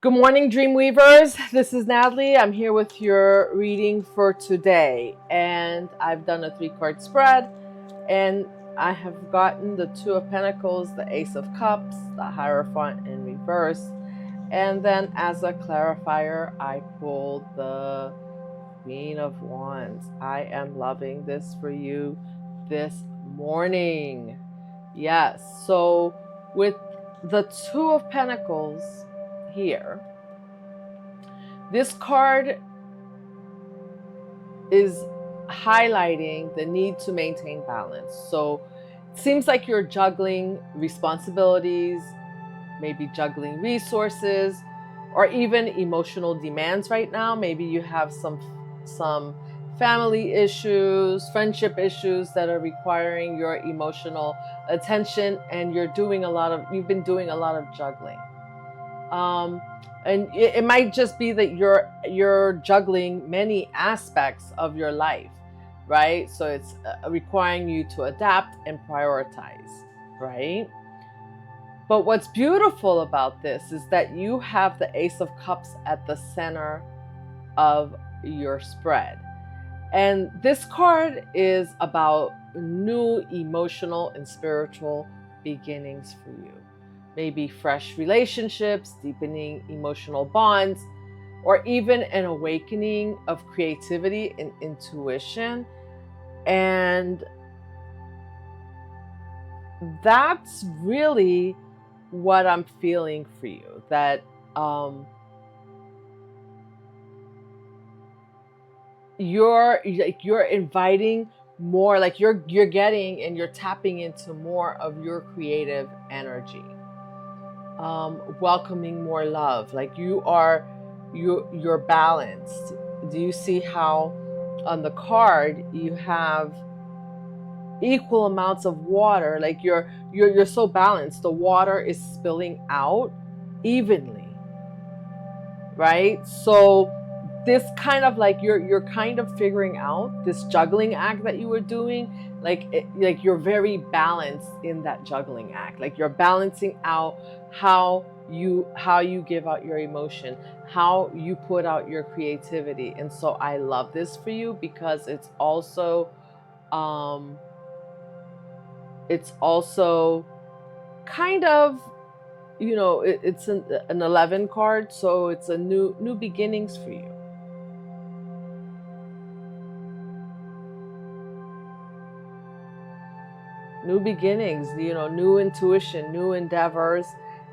Good morning, Dreamweavers. This is Natalie. I'm here with your reading for today. And I've done a 3-card spread. And I have gotten the Two of Pentacles, the Ace of Cups, the Hierophant in reverse. And then as a clarifier, I pulled the Queen of Wands. I am loving this for you this morning. Yes. So with the Two of Pentacles here, this card is highlighting the need to maintain balance. So it seems like you're juggling responsibilities, maybe juggling resources, or even emotional demands right now. Maybe you have some family issues, friendship issues that are requiring your emotional attention, and you've been doing a lot of juggling. And it might just be that you're juggling many aspects of your life, right? So it's requiring you to adapt and prioritize, right? But what's beautiful about this is that you have the Ace of Cups at the center of your spread. And this card is about new emotional and spiritual beginnings for you. Maybe fresh relationships, deepening emotional bonds, or even an awakening of creativity and intuition. And that's really what I'm feeling for you. That you're inviting more, like you're getting and you're tapping into more of your creative energy. Welcoming more love, like you're balanced. Do you see how on the card you have equal amounts of water? Like you're so balanced. The water is spilling out evenly, right? So this kind of like you're kind of figuring out this juggling act that you were doing, like you're very balanced in that juggling act. Like you're balancing out how you give out your emotion, how you put out your creativity. And so I love this for you because it's also kind of, it's an 11 card, so it's a new beginnings for you. New beginnings, new intuition, new endeavors.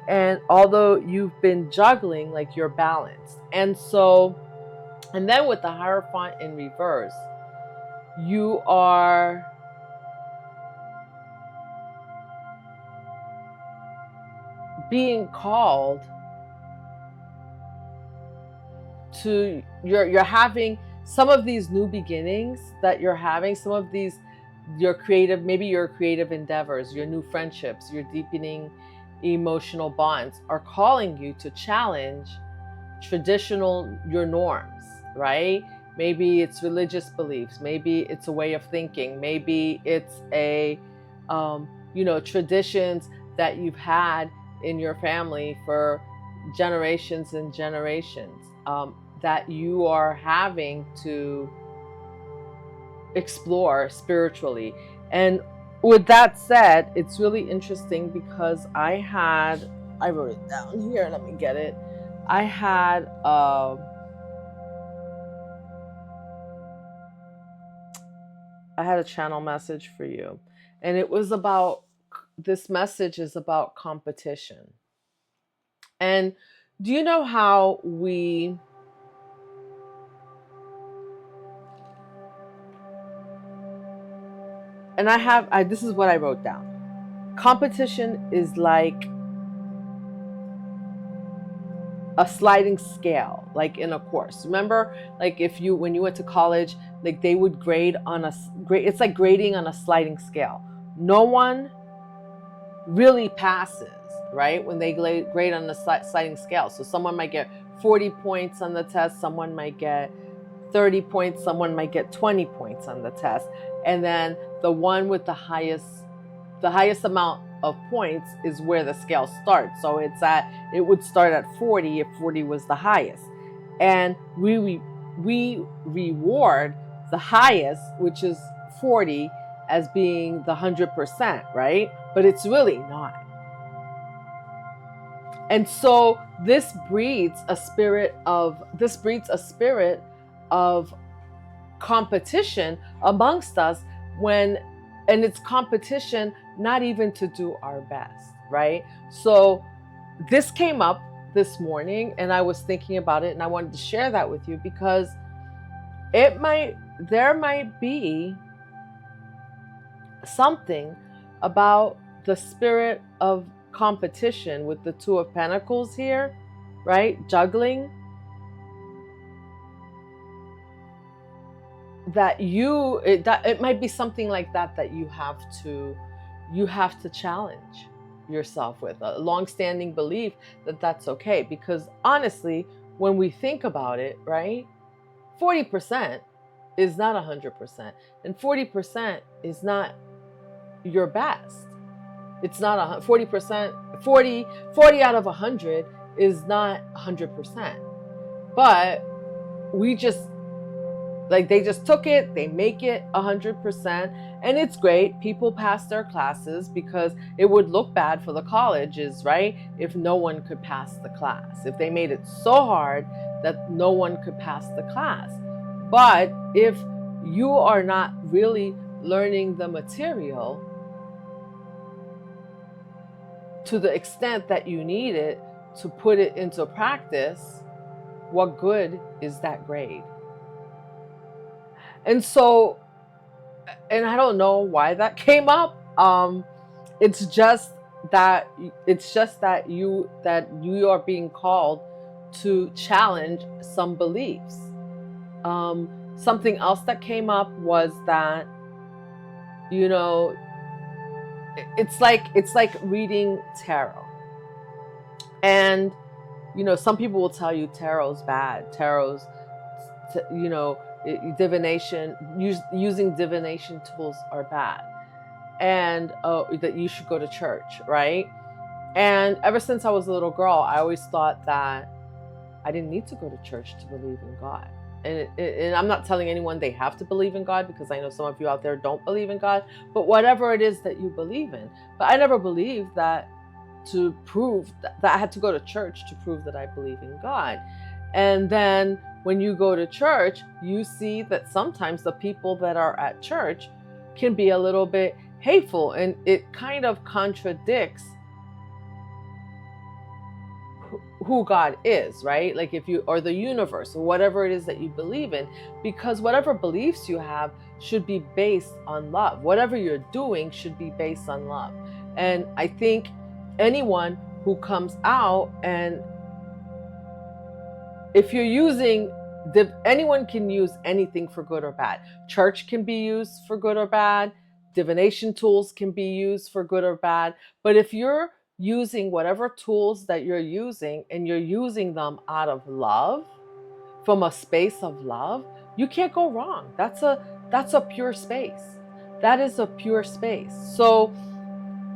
And although you've been juggling, like you're balanced. And then with the Hierophant in reverse, you are being called to, you're having some of these new beginnings that you're having, some of these your creative endeavors, your new friendships, your deepening emotional bonds are calling you to challenge your norms, right? Maybe it's religious beliefs, maybe it's a way of thinking, maybe it's traditions that you've had in your family for generations and generations, that you are having to explore spiritually. And with that said, it's really interesting because I wrote it down here, let me get it. I had a channel message for you, and this message is about competition. And do you know how this is what I wrote down. Competition is like a sliding scale, like in a course. Remember, like when you went to college, like they would it's like grading on a sliding scale. No one really passes, right? When they grade on the sliding scale. So someone might get 40 points on the test, someone might get 30 points, someone might get 20 points on the test. And then the one with the highest amount of points is where the scale starts. So it would start at 40 if 40 was the highest. And we reward the highest, which is 40, as being the 100%, right? But it's really not. And so this breeds a spirit of competition amongst us, and it's competition not even to do our best, right? So this came up this morning and I was thinking about it, and I wanted to share that with you because there might be something about the spirit of competition with the Two of Pentacles here, right? Juggling, that it might be something like that you have to challenge yourself with, a long-standing belief that that's okay. Because honestly, when we think about it, right, 40% is not 100%, and 40% is not your best. It's not 40%. 40 out of 100 is not 100%. But we just, like, they just took it, they make it 100%, and it's great. People pass their classes because it would look bad for the colleges, right? If no one could pass the class, if they made it so hard that no one could pass the class. But if you are not really learning the material to the extent that you need it to put it into practice, what good is that grade? And so, and I don't know why that came up. It's just that you are being called to challenge some beliefs. Something else that came up was that, you know, it's like reading tarot. And, you know, some people will tell you tarot's bad. Tarot's, you know, divination, using divination tools are bad, and that you should go to church, right? And ever since I was a little girl, I always thought that I didn't need to go to church to believe in God. And I'm not telling anyone they have to believe in God, because I know some of you out there don't believe in God, but whatever it is that you believe in. But I never believed that to prove that I had to go to church to prove that I believe in God. And then when you go to church, you see that sometimes the people that are at church can be a little bit hateful, and it kind of contradicts who God is, right? Like if you, or the universe, or whatever it is that you believe in, because whatever beliefs you have should be based on love. Whatever you're doing should be based on love. And I think anyone who comes out, and if you're using, anyone can use anything for good or bad. Church can be used for good or bad. Divination tools can be used for good or bad. But if you're using whatever tools that you're using, and you're using them out of love, from a space of love, you can't go wrong. That's a pure space. That is a pure space. So,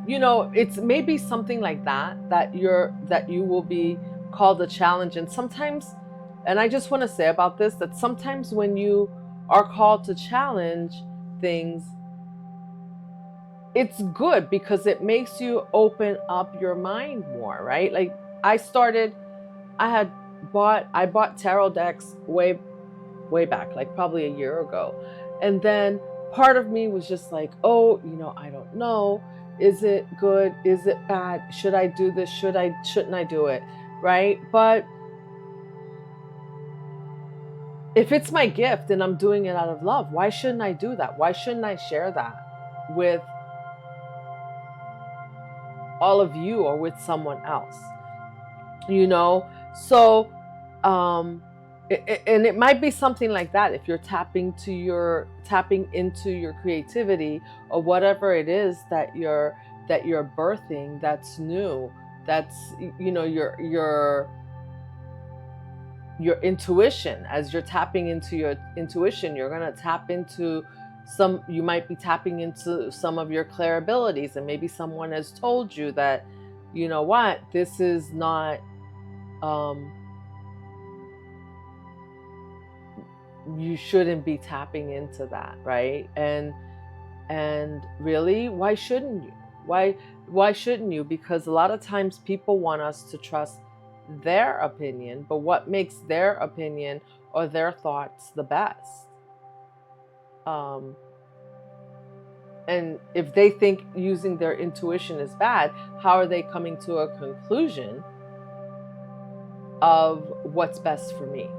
you know, it's maybe something like that you will be called to challenge. And sometimes, and I just want to say about this, that sometimes when you are called to challenge things, it's good because it makes you open up your mind more, right? Like I bought tarot decks way back, like probably a year ago. And then part of me was just like, oh, you know, I don't know. Is it good? Is it bad? Should I do this? Shouldn't I do it? Right? But if it's my gift and I'm doing it out of love, why shouldn't I do that? Why shouldn't I share that with all of you or with someone else? You know? So, and it might be something like that. If you're tapping into your creativity, or whatever it is that you're birthing, that's new, that's, you know, your intuition. As you're tapping into your intuition, you're going to tap into You might be tapping into some of your clair abilities, and maybe someone has told you that, you know what, this is not, you shouldn't be tapping into that, right? And really, why shouldn't you? Why shouldn't you? Because a lot of times people want us to trust their opinion, but what makes their opinion or their thoughts the best? And if they think using their intuition is bad, how are they coming to a conclusion of what's best for me?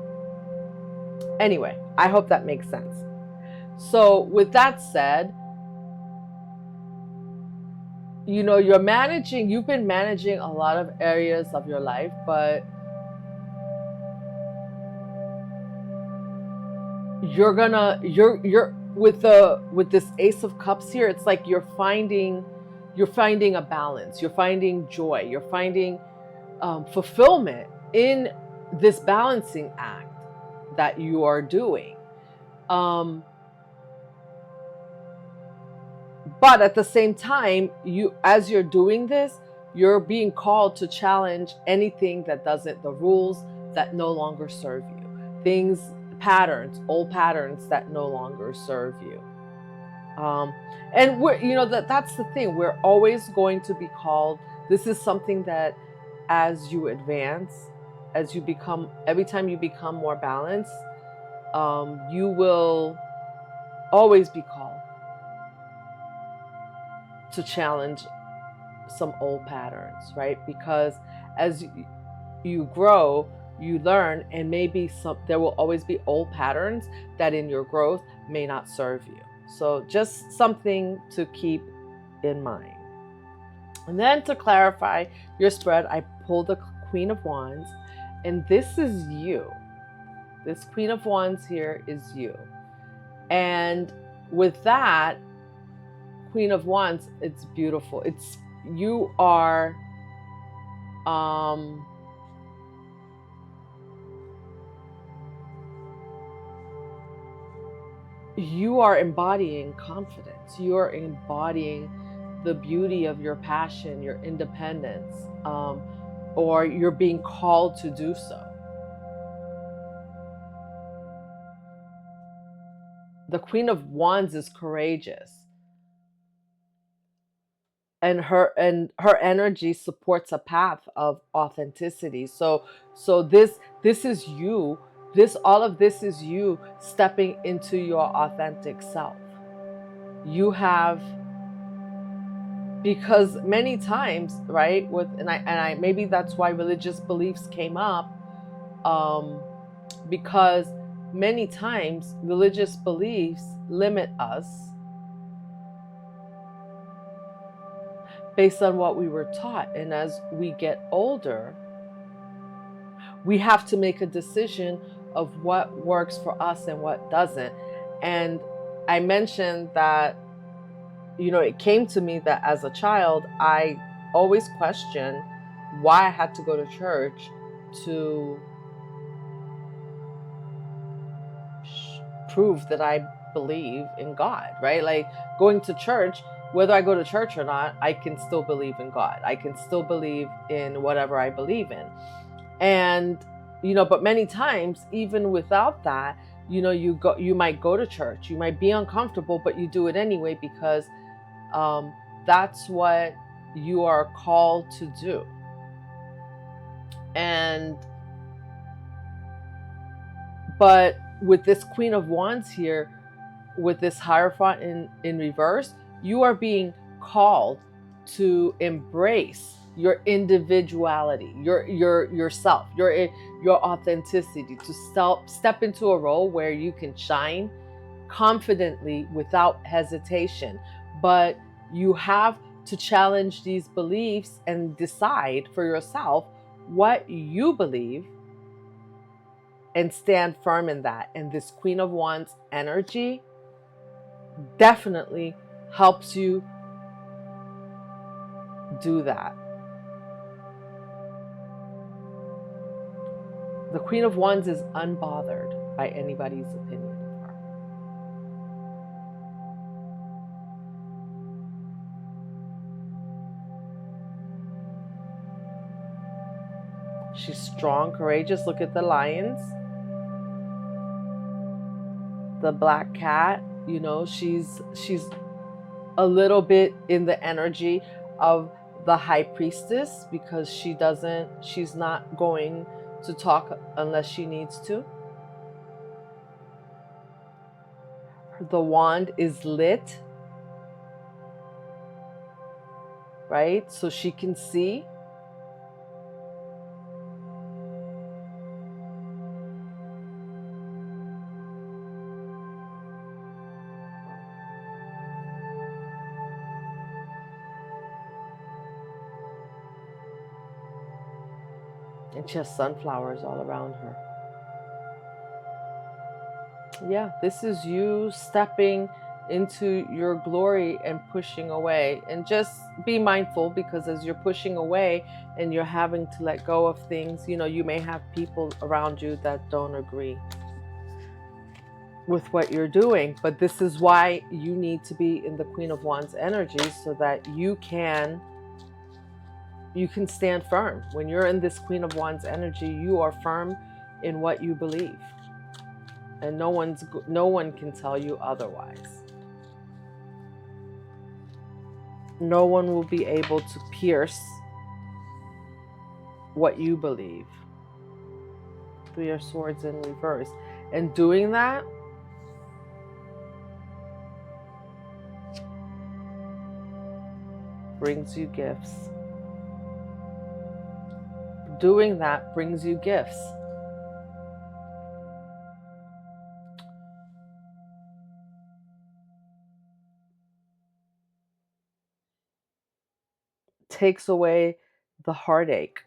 Anyway, I hope that makes sense. So with that said, you know, you've been managing a lot of areas of your life, but you're with this Ace of Cups here, it's like you're finding a balance, you're finding joy, you're finding fulfillment in this balancing act that you are doing. But at the same time, as you're doing this, you're being called to challenge anything that doesn't, the rules that no longer serve you, things, patterns, old patterns that no longer serve you. And we're, you know, that's the thing. We're always going to be called. This is something that, as you advance, every time you become more balanced, you will always be called to challenge some old patterns, right? Because as you grow, you learn, and maybe there will always be old patterns that in your growth may not serve you. So just something to keep in mind. And then to clarify your spread, I pulled the Queen of Wands, and this is you. This Queen of Wands here is you. And with that Queen of Wands, it's beautiful. You are you are embodying confidence. You are embodying the beauty of your passion, your independence, or you're being called to do so. The Queen of Wands is courageous, and her energy supports a path of authenticity. So this is you. All of this is you stepping into your authentic self. You have, because many times, right, and I maybe that's why religious beliefs came up, because many times religious beliefs limit us based on what we were taught. And as we get older, we have to make a decision of what works for us and what doesn't. And I mentioned that, you know, it came to me that as a child, I always questioned why I had to go to church to prove that I believe in God, right? Like, going to church, whether I go to church or not, I can still believe in God. I can still believe in whatever I believe in. And, you know, but many times, even without that, you know, you might go to church, you might be uncomfortable, but you do it anyway, because that's what you are called to do. But with this Queen of Wands here, with this Hierophant in reverse, you are being called to embrace your individuality, your yourself, your authenticity, to step into a role where you can shine confidently without hesitation. But you have to challenge these beliefs and decide for yourself what you believe and stand firm in that. And this Queen of Wands energy definitely helps you do that. The Queen of Wands is unbothered by anybody's opinion of her. strong, courageous. Look at the lions. The black cat, you know, she's a little bit in the energy of the high priestess, because she's not going to talk unless she needs to. The wand is lit, right? So she can see. And she has sunflowers all around her. Yeah, this is you stepping into your glory and pushing away. And just be mindful, because as you're pushing away and you're having to let go of things, you know, you may have people around you that don't agree with what you're doing. But this is why you need to be in the Queen of Wands energy, so that you can stand firm. When you're in this Queen of Wands energy, you are firm in what you believe. And no one can tell you otherwise. No one will be able to pierce what you believe. 3 of Swords in reverse. And doing that, brings you gifts. Doing that brings you gifts. Takes away the heartache.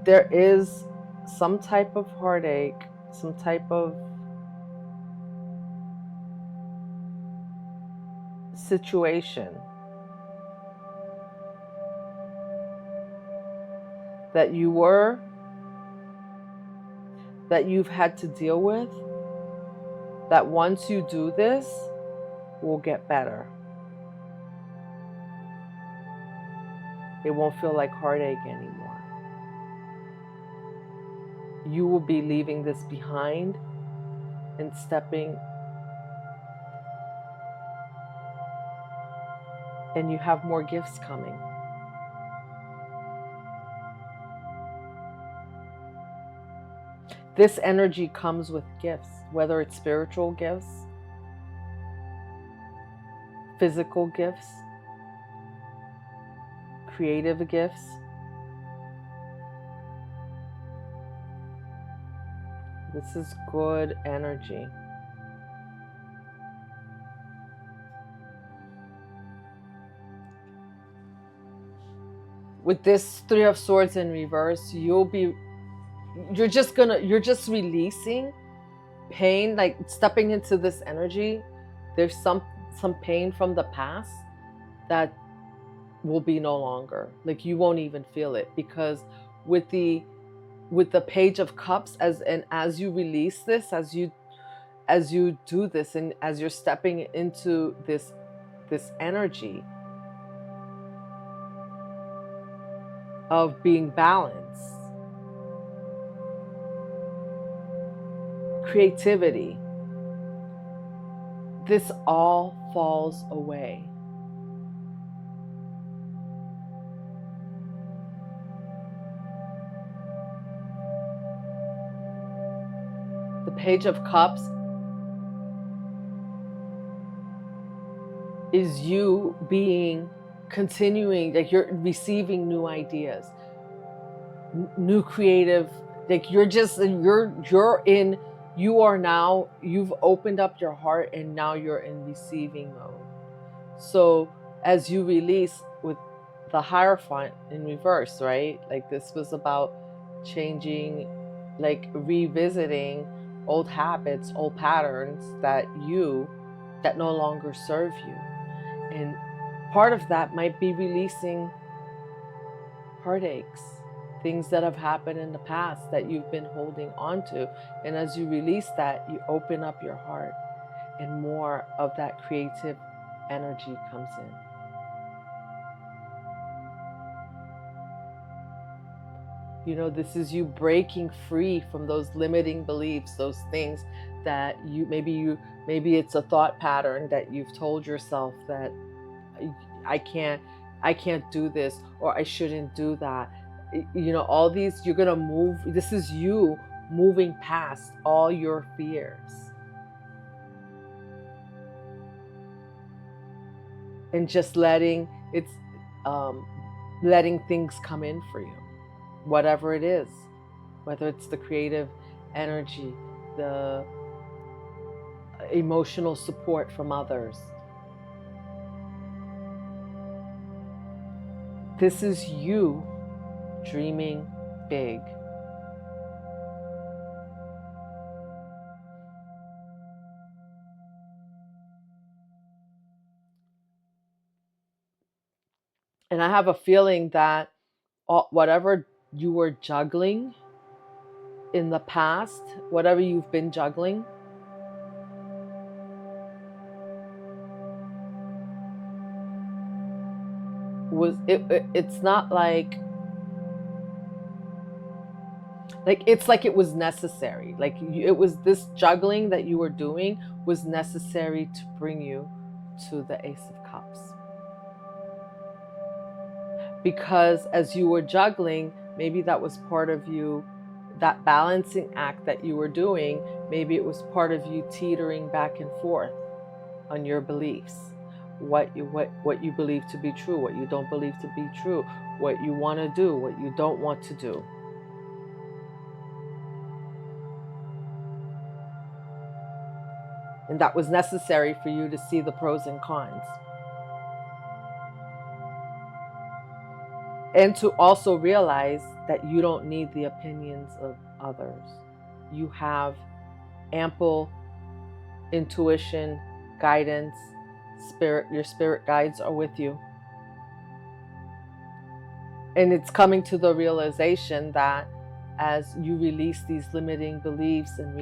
There is some type of heartache, some type of situation that you've had to deal with, that once you do this, will get better. It won't feel like heartache anymore. You will be leaving this behind and stepping, and you have more gifts coming. This energy comes with gifts, whether it's spiritual gifts, physical gifts, creative gifts. This is good energy. With this 3 of Swords in reverse, you're just releasing pain, like stepping into this energy. There's some pain from the past that will be no longer. Like, you won't even feel it, because with the Page of Cups, as you release this, as you do this, and as you're stepping into this energy of being balanced, creativity, this all falls away. The Page of Cups is you continuing, like you're receiving new ideas, new creative, like you've opened up your heart, and now you're in receiving mode. So as you release with the Hierophant in reverse, right? Like, this was about changing, like revisiting old habits, old patterns that no longer serve you. And part of that might be releasing heartaches, things that have happened in the past that you've been holding on to. And as you release that, you open up your heart and more of that creative energy comes in. You know, this is you breaking free from those limiting beliefs, those things that maybe it's a thought pattern that you've told yourself that I can't do this, or I shouldn't do that. You know, all these, you're going to move. This is you moving past all your fears and just letting things come in for you, whatever it is, whether it's the creative energy, the emotional support from others. This is you dreaming big. And I have a feeling that whatever you were juggling in the past, whatever you've been juggling, it's not like it's like it was necessary. Like it was, this juggling that you were doing was necessary to bring you to the Ace of Cups. Because as you were juggling, maybe that was part of you, that balancing act that you were doing, maybe it was part of you teetering back and forth on your beliefs. What you believe to be true, what you don't believe to be true, what you want to do, what you don't want to do. And that was necessary for you to see the pros and cons. And to also realize that you don't need the opinions of others. You have ample intuition, guidance, your spirit guides are with you. And it's coming to the realization that as you release these limiting beliefs and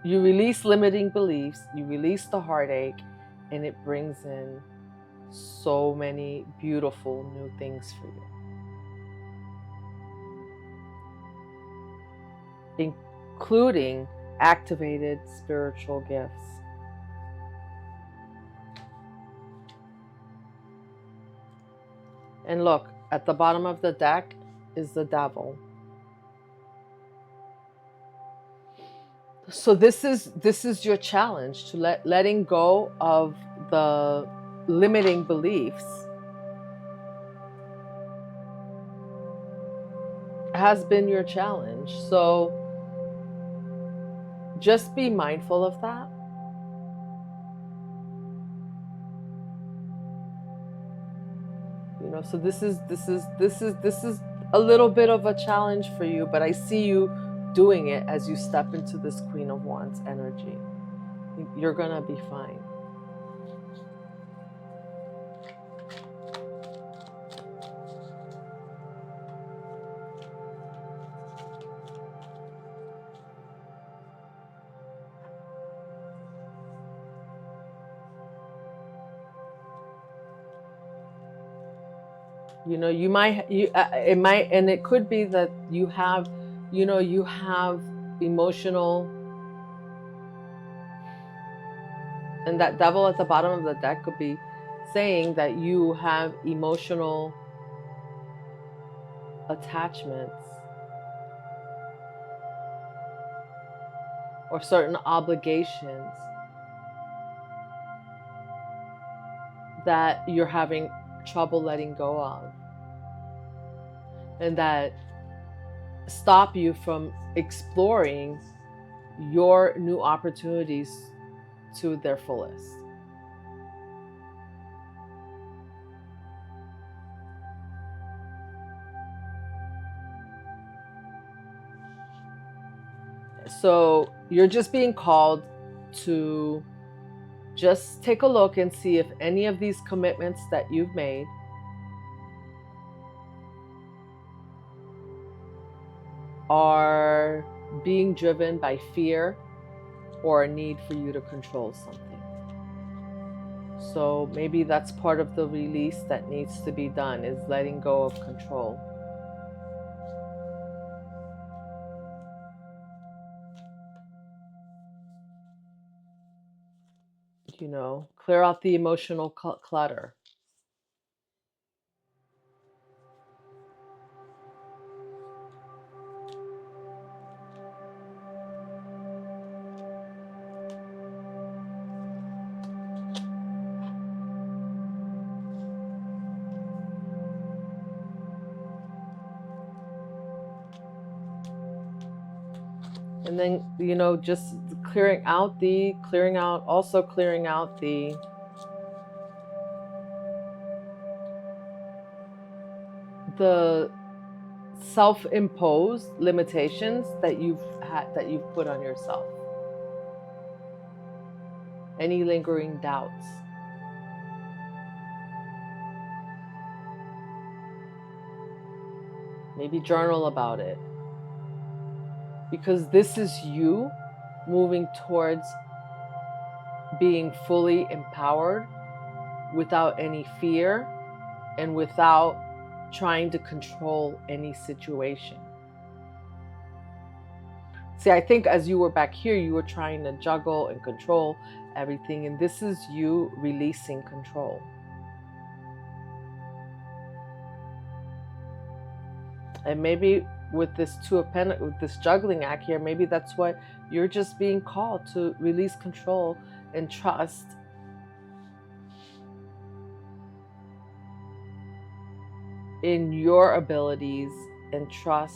you release limiting beliefs, you release the heartache, and it brings in so many beautiful new things for you, including activated spiritual gifts. And look, at the bottom of the deck is the Devil. So this is your challenge, to letting go of the limiting beliefs has been your challenge. So just be mindful of that. You know, so this is a little bit of a challenge for you, but I see you doing it as you step into this Queen of Wands energy. You're gonna be fine. You know, it could be that you have emotional, and that Devil at the bottom of the deck could be saying that you have emotional attachments or certain obligations that you're having trouble letting go of, and that stop you from exploring your new opportunities to their fullest. So you're just being called to just take a look and see if any of these commitments that you've made are being driven by fear or a need for you to control something. So maybe that's part of the release that needs to be done, is letting go of control. You know, clear out the emotional clutter. And then, you know, just clearing out also clearing out the self-imposed limitations that you've put on yourself. Any lingering doubts. Maybe journal about it. Because this is you moving towards being fully empowered without any fear and without trying to control any situation. See, I think as you were back here, you were trying to juggle and control everything, and this is you releasing control. And maybe with this with this juggling act here, maybe that's what you're just being called to release control and trust in your abilities and trust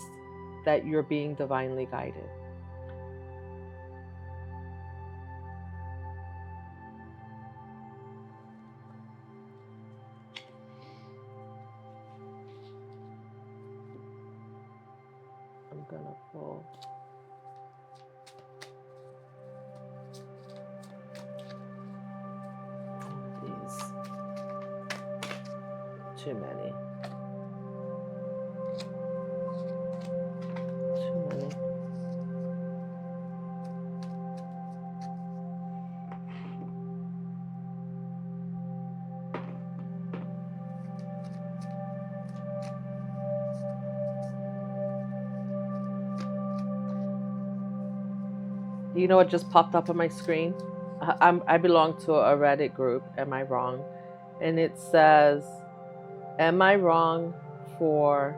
that you're being divinely guided. I'm gonna pull these. Too many. You know what just popped up on my screen? I belong to a Reddit group, Am I Wrong? And it says, am I wrong for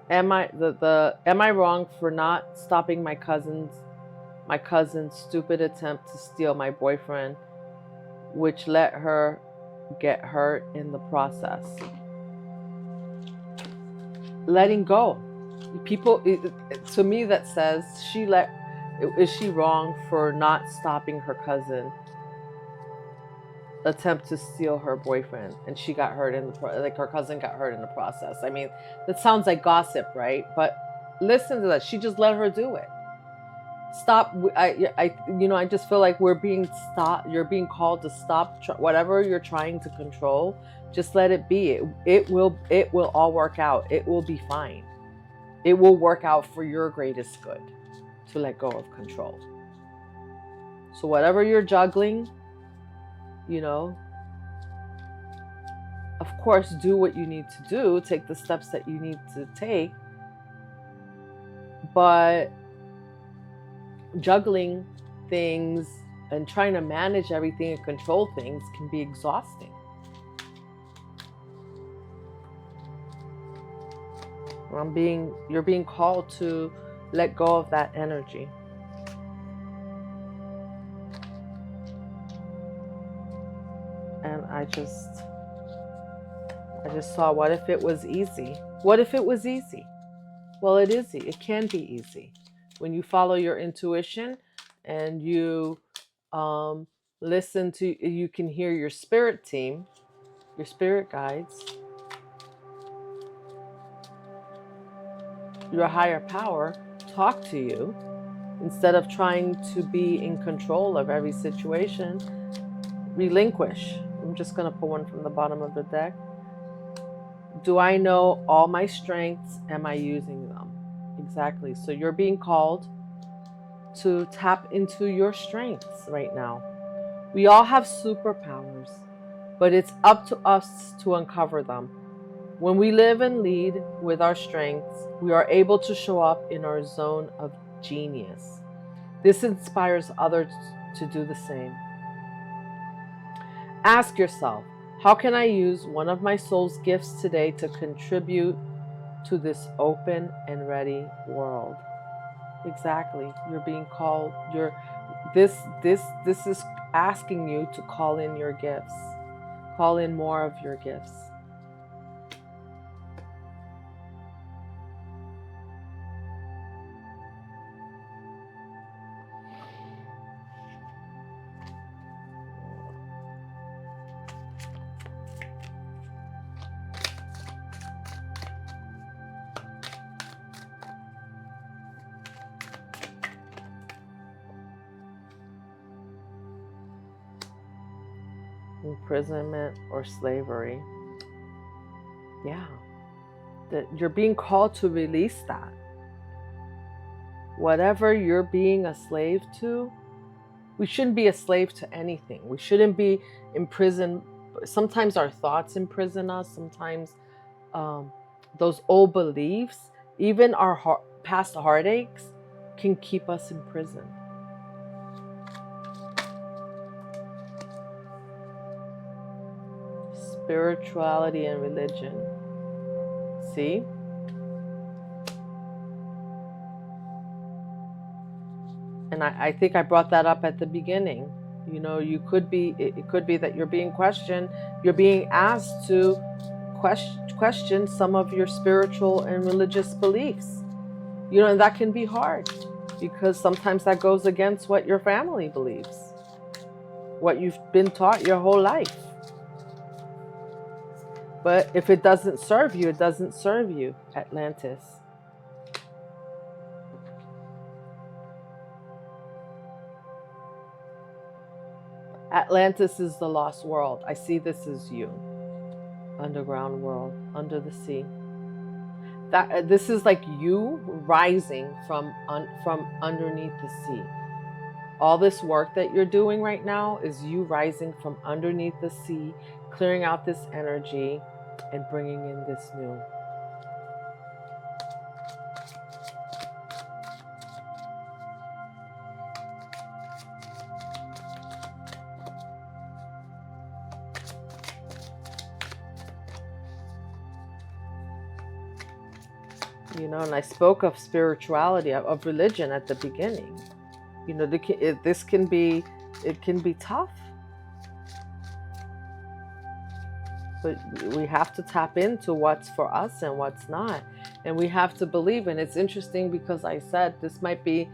am I wrong for not stopping my cousin's stupid attempt to steal my boyfriend, which let her get hurt in the process? Letting go. People, to me, that says is she wrong for not stopping her cousin attempt to steal her boyfriend, and she got hurt in the like her cousin got hurt in the process? I mean, that sounds like gossip, right? But listen to that. She just let her do it. Stop. I just feel like you're being called to stop whatever you're trying to control. Just let it be. It will all work out. It will be fine. It will work out for your greatest good to let go of control. So whatever you're juggling, of course, do what you need to do, take the steps that you need to take. But juggling things and trying to manage everything and control things can be exhausting. You're being called to let go of that energy. And I just saw, what if it was easy? What if it was easy? Well, it is. It can be easy when you follow your intuition and you listen to. You can hear your spirit team, your spirit guides, your higher power talk to you instead of trying to be in control of every situation. Relinquish. I'm just going to pull one from the bottom of the deck. Do I know all my strengths? Am I using them? Exactly. So you're being called to tap into your strengths right now. We all have superpowers, but it's up to us to uncover them. When we live and lead with our strengths, we are able to show up in our zone of genius. This inspires others to do the same. Ask yourself, how can I use one of my soul's gifts today to contribute to this open and ready world? Exactly. You're being called. This is asking you to call in your gifts. Call in more of your gifts. Imprisonment or slavery. Yeah. That you're being called to release that. Whatever you're being a slave to, we shouldn't be a slave to anything. We shouldn't be imprisoned. Sometimes our thoughts imprison us. Sometimes those old beliefs, even our past heartaches, can keep us imprisoned. Spirituality and religion. See? And I think I brought that up at the beginning. You know, it could be that you're being questioned, you're being asked to question some of your spiritual and religious beliefs. You know, and that can be hard because sometimes that goes against what your family believes, what you've been taught your whole life. But if it doesn't serve you, it doesn't serve you, Atlantis. Atlantis is the lost world. I see this as you. Underground world, under the sea. This is like you rising from underneath the sea. All this work that you're doing right now is you rising from underneath the sea, clearing out this energy and bringing in this new. You know, and I spoke of spirituality, of religion at the beginning. You know, it can be tough, but we have to tap into what's for us and what's not, and we have to believe. And it's interesting because I said these might bring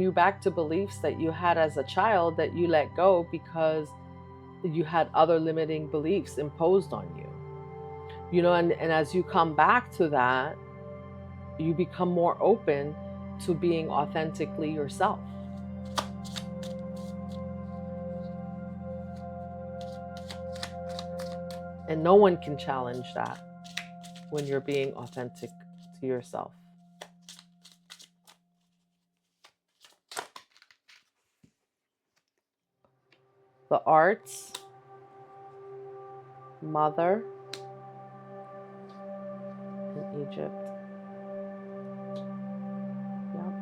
you back to beliefs that you had as a child that you let go because you had other limiting beliefs imposed on you. You know, and as you come back to that, you become more open to being authentically yourself. And no one can challenge that when you're being authentic to yourself. The arts, mother in Egypt. Yep.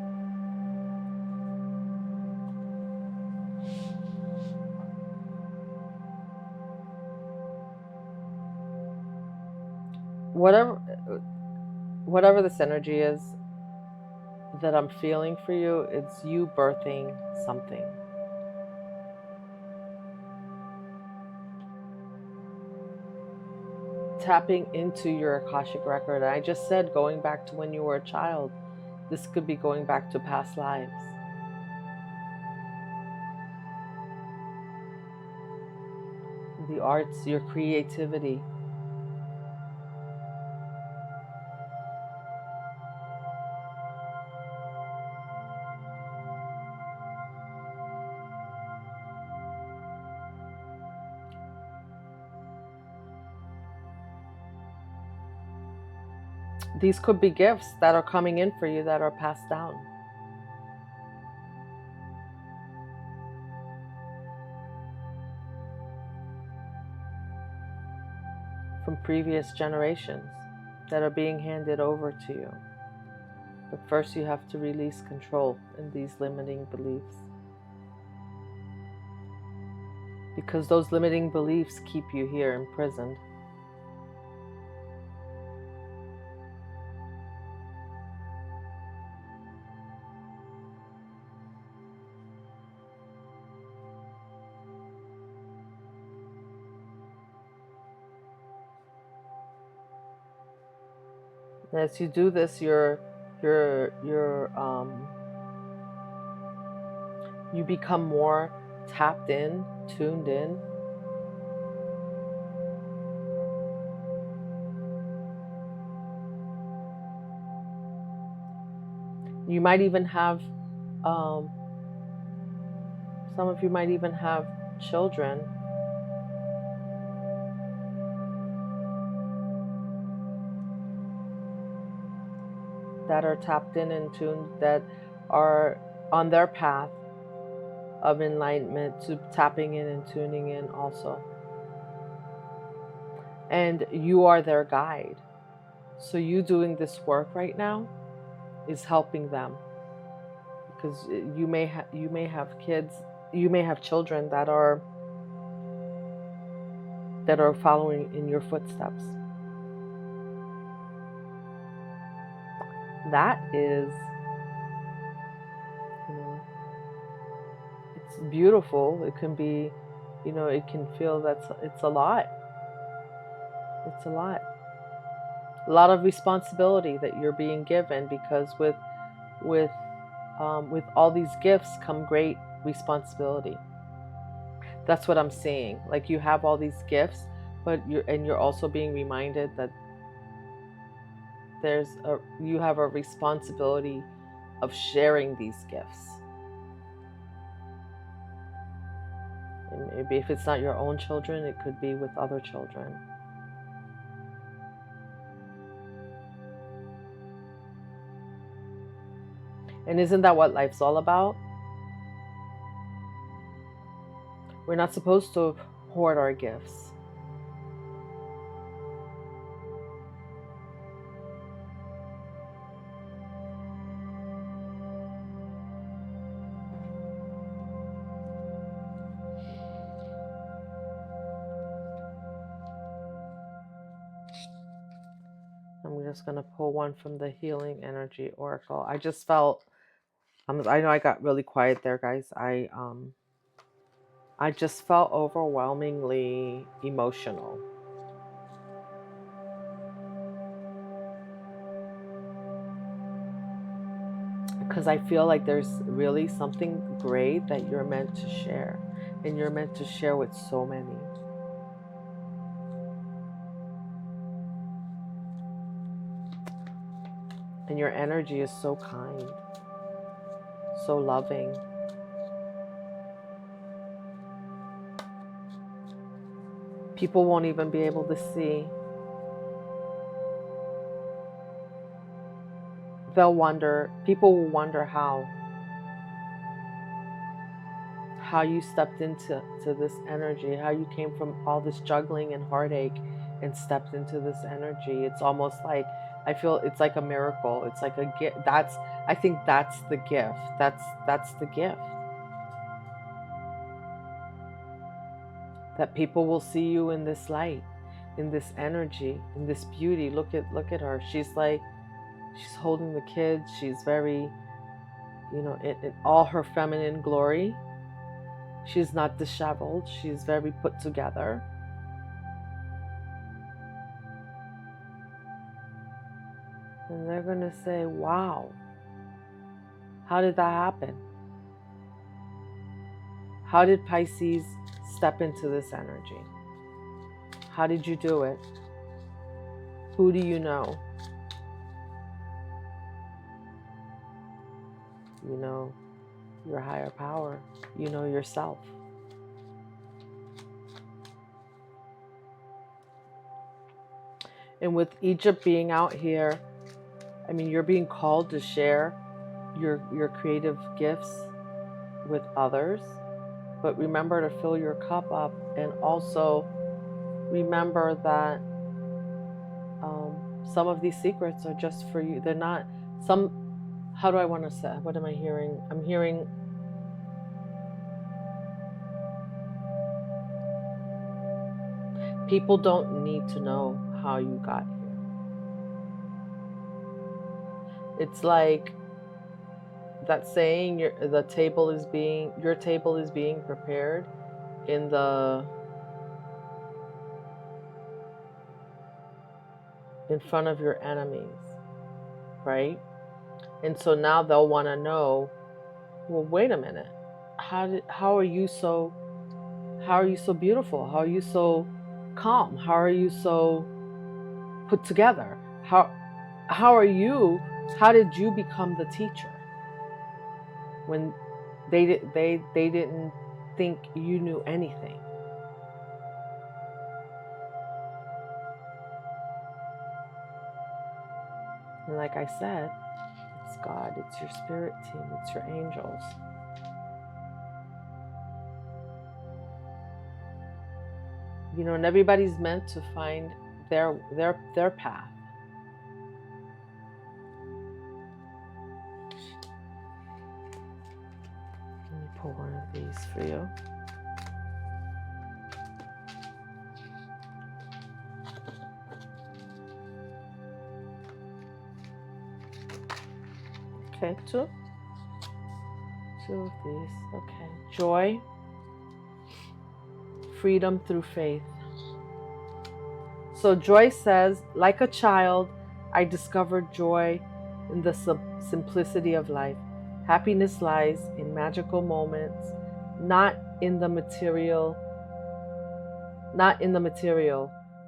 Whatever this energy is that I'm feeling for you, it's you birthing something. Tapping into your Akashic record. I just said going back to when you were a child. This could be going back to past lives. The arts, your creativity. These could be gifts that are coming in for you that are passed down from previous generations that are being handed over to you. But first you have to release control in these limiting beliefs, because those limiting beliefs keep you here imprisoned. And as you do this, you become more tapped in, tuned in. You might even have, some of you might even have children that are tapped in and tuned, that are on their path of enlightenment to tapping in and tuning in also. And you are their guide. So you doing this work right now is helping them, because you may have kids, you may have children that are following in your footsteps. That is, it's beautiful. It can be, it can feel that it's a lot. It's a lot of responsibility that you're being given, because with all these gifts come great responsibility. That's what I'm seeing. Like, you have all these gifts, but you're also being reminded that you have a responsibility of sharing these gifts. And maybe if it's not your own children, it could be with other children. And isn't that what life's all about? We're not supposed to hoard our gifts. I'm just going to pull one from the Healing Energy Oracle. I just felt, I know I got really quiet there, guys. I just felt overwhelmingly emotional. Because I feel like there's really something great that you're meant to share. And you're meant to share with so many. And your energy is so kind, so loving. People won't even be able to see. People will wonder how you stepped into this energy, how you came from all this juggling and heartache and stepped into this energy. It's almost like, I feel it's like a miracle. It's like a gift. I think that's the gift. That's the gift. That people will see you in this light, in this energy, in this beauty. Look at her. She's holding the kids. She's very, in all her feminine glory. She's not disheveled. She's very put together. And they're going to say, wow, how did that happen? How did Pisces step into this energy? How did you do it? Who do you know? You know your higher power. You know yourself. And with Egypt being out here, I mean, you're being called to share your creative gifts with others, but remember to fill your cup up, and also remember that some of these secrets are just for you. They're not some, how do I want to say, what am I hearing? I'm hearing people don't need to know how you got here. It's like that saying, your table is being prepared in front of your enemies, right? And so now they'll want to know, well, wait a minute, how are you so beautiful? How are you so calm? How are you so put together? How did you become the teacher when they didn't think you knew anything? And like I said, it's God, it's your spirit team, it's your angels. You know, and everybody's meant to find their path. Let me pull one of these for you. Okay, two of these. Okay. Joy, freedom through faith. So Joy says, like a child, I discovered joy in the simplicity of life. Happiness lies in magical moments, not in the material.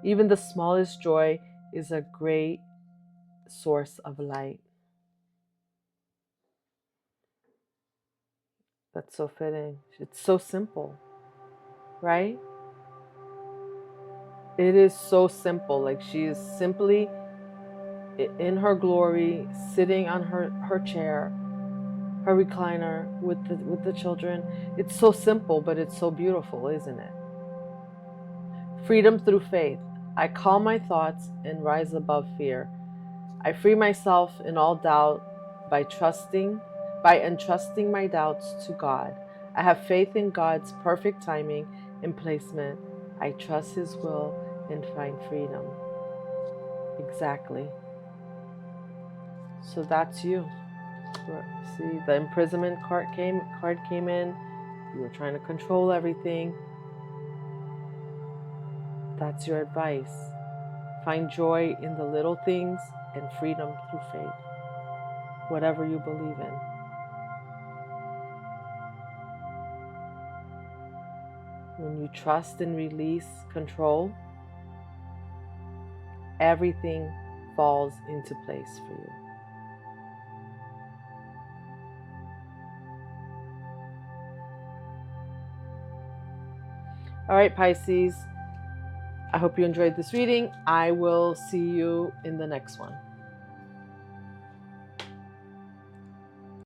Even the smallest joy is a great source of light. That's so fitting. It's so simple, right? It is so simple. Like, she is simply in her glory, sitting on her chair, her recliner with the children. It's so simple, but it's so beautiful, isn't it? Freedom through faith. I calm my thoughts and rise above fear. I free myself in all doubt by entrusting my doubts to God. I have faith in God's perfect timing and placement. I trust His will and find freedom. Exactly. So that's you. See, the imprisonment card came in. You were trying to control everything. That's your advice. Find joy in the little things and freedom through faith. Whatever you believe in. When you trust and release control, everything falls into place for you. All right, Pisces. I hope you enjoyed this reading. I will see you in the next one.